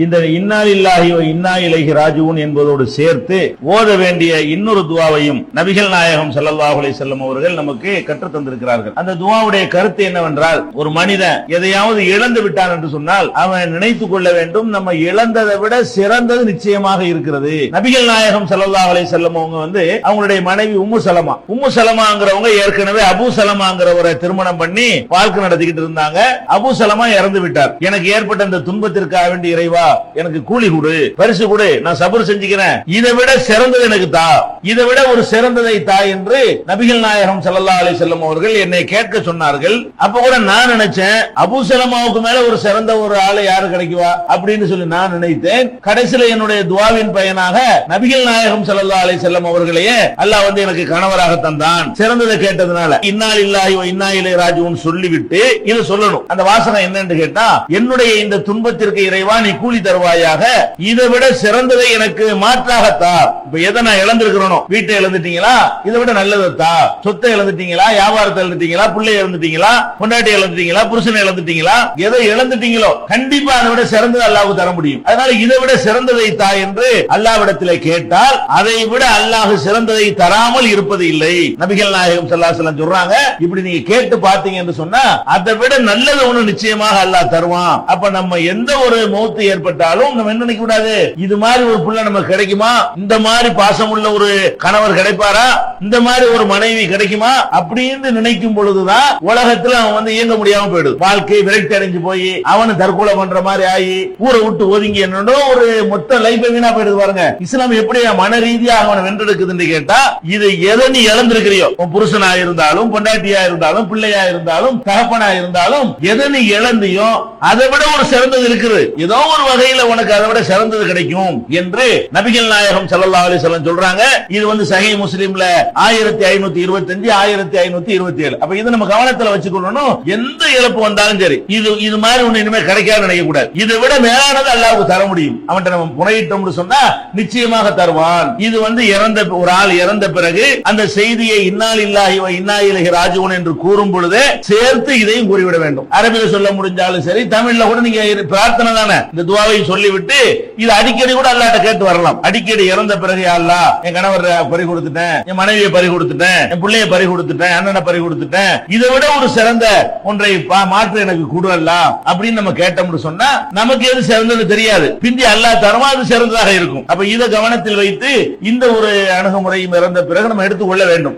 இந்த இன்னா லில்லாஹி வ இன்னா இலைஹி ராஜிஊன் என்பதோடு சேர்த்து ஓத வேண்டிய இன்னொரு துஆவையும் நபிகள் நாயகம் ஸல்லல்லாஹு அலைஹி வஸல்லம் அவர்கள் நமக்கு கற்றுத் தந்திருக்கிறார்கள். அந்த துஆவுடைய கருத்து என்னவென்றால், ஒரு மனிதன் எதையாவது இழந்து விட்டான் என்று சொன்னால் அவன் நினைத்துக் கொள்ள வேண்டும், நம்ம இழந்ததை விட சிறந்தது நிச்சயமாக இருக்கிறது. நபிகள் நாயகம் ஸல்லல்லாஹு அலைஹி வஸல்லம் அவங்க அவங்களுடைய மனைவி உம்மு சலமாங்கிறவங்க ஏற்கனவே அபூ சலமாங்கிறவரை திருமணம் பண்ணி வாழ்க்கை நடத்திக்கிட்டு இருந்தாங்க. அபூ சலமா இறந்து விட்டார். எனக்கு ஏற்பட்ட இந்த துன்பத்திற்காக வேண்டி இறைவா எனக்கு கூலி கொடு, பரிசு கொடு, நான் சபர் செஞ்சுக்கிறேன், இதை விட சிறந்தது எனக்கு தா, இதை விட ஒரு சிறந்ததை தா என்று நபிகள் நாயகம் ஸல்லல்லாஹு அலைஹி வஸல்லம் அவர்கள் என்னை கேட்க சொன்னார்கள். அப்ப கூட நான் நினைச்சேன், அபூ சலமாவுக்கு மேல ஒரு சிறந்த ஒரு ஆளு யாரு கிடைக்குவா அப்படின்னு சொல்லி நான் நினைத்தேன். கடைசியில என்னுடைய துஆவின் பயனாக நபிகள் நாயகம் ஸல்லல்லாஹு அலைஹி வஸல்லம் அவர்களையே அல்லாஹ் எனக்கு கணவராக தந்தான், சிறந்ததை கேட்டதுனால. இன்னா லில்லாஹி வ இன்னா இலைஹி ராஜிஊன் சொல்லிவிட்டு இது சொல்லணும். அந்த வாசகம் என்னன்னு கேட்டா, என்னுடைய இந்த துன்பத்திற்கு இறைவா நீ கூலி தருவாயாக, இதை விட சிறந்ததை எனக்கு மாற்றாக தா. இப்ப எதை நான் இழந்திருக்கிறோம், வீட்டை இழந்துட்டீங்களா, இதை விட நல்லதை தா. சொத்தை இழந்துட்டீங்களா, வியாபாரத்தை இழந்துட்டீங்களா, பிள்ளை இழந்துட்டீங்களா, பொண்டாட்டி இழந்துட்டீங்களா, புருஷனை இழந்துட்டீங்களா, எதை இழந்துட்டீங்களோ கண்டிப்பா அதை விட சிறந்தது அல்லாஹ்வுக்கு தர முடியும். அதனால இதை விட சிறந்ததை தா என்று அல்லாஹ்விடத்திலே கேட்டால் அதை விட அல்லாஹ் சிறந்ததை தராமல் இருப்பது இல்லை. நபிகள் நாயகம் ஸல்லல்லாஹு அலைஹி வஸல்லம் சொல்றாங்க, இப்படி நீங்க கேட்டு பாத்தீங்க என்று சொன்னா அதை விட நல்லது ஒண்ணு நிச்சயமாக அல்லாஹ் தருவான். அப்ப நம்ம எந்த ஒரு மௌத்து ஏற்பட்டாலும் நம்ம என்ன நினைக்க கூடாது, இது மாதிரி ஒரு புள்ள நமக்கு கிடைக்குமா, இந்த மாதிரி பாசமுள்ள ஒரு கணவர் கிடைப்பாரா, இந்த மாதிரி ஒரு மனைவி கிடைக்குமா அப்படின்னு நினைக்கும் பொழுதுதான் உலகத்துல அவன் இயங்க முடியாம போயிடுது. வாழ்க்கை விரக்தி அடைஞ்சு போய் அவனை தற்கொலை பண்ற மாதிரி ஆகி ஊரை விட்டு ஒதுங்கி என்னோ ஒரு மொத்த லைஃப் வீணா போயிடுது. பாருங்க, இஸ்லாம் எப்படி மன ரீதியா அவனை வென்றெடுக்குதுன்னு கேட்டா, இது எதை நீ இழந்திருக்கிறியோ, புருஷனா இருந்தாலும் பொண்டாட்டியா இருந்தாலும் பிள்ளையா இருந்தாலும் தகப்பனா இருந்தாலும் எதை நீ இழந்தியோ அதை விட ஒரு சிறந்தது இருக்குது, ஏதோ ஒரு வகையில உனக்கு அதை விட சிறந்தது கிடைக்கும் என்று நபிகள் நாயகம் ஸல்லல்லாஹு அலைஹி வஸல்லம் சொல்றாங்க. இது சஹீஹ் முஸ்லிம்ல 1525 1527. அப்ப இது நம்ம கவனத்துல வச்சுக்கணும். எந்த இழப்பு வந்தாலும் சரி, இது மாதிரி ஒண்ணு இனிமே கிடைக்காது நினைக்க கூடாது. இதை விட மேலானது அல்லாஹ்வுக்கு தர முடியும். அவன்கிட்ட நம்ம புனையிட்டோம்னு சொன்னா நிச்சயமாக தருவான். இது இறந்த ஒரு ஆள் இறந்த பிறகு அந்த செய்தியை இன்னா லில்லாஹி வ இன்னா இலைஹி ராஜிஊன் என்று கூறும் பொழுது சேர்த்து இதையும் கூறிவிட வேண்டும். அரபில சொல்ல முடிஞ்சாலும் சரி, தமிழ்ல கூட நீங்க பிரார்த்தனை தானே, இந்த துஆவை சொல்லிவிட்டு இது அடிக்கடி கூட அல்லாஹ்ட்ட கேட்டு வரலாம். அடிக்கடி இறந்த பிறகு யா அல்லாஹ் என் கணவரை பறி கொடுத்துட்டேன், என் மனைவியை பறி கொடுத்துட்டேன், என் பிள்ளையை பறி கொடுத்துட்டேன், அண்ணனை பறி கொடுத்துட்டேன், இதை விட ஒரு சிறந்த ஒன்றை மாற்று எனக்கு கொடு அல்லாஹ் அப்படின்னு நம்ம கேட்டோம்னு சொன்னா நமக்கு எது சிறந்தது தெரியாது. பிந்தி அல்லாஹ் தருமா அது சிறந்ததாக இருக்கும். அப்ப இதை கவனத்தில் வைத்து இந்த ஒரு அணுகுமுறையும் இறந்த பிறகு நம்ம எடுத்துக்கொள்ள வேண்டும்.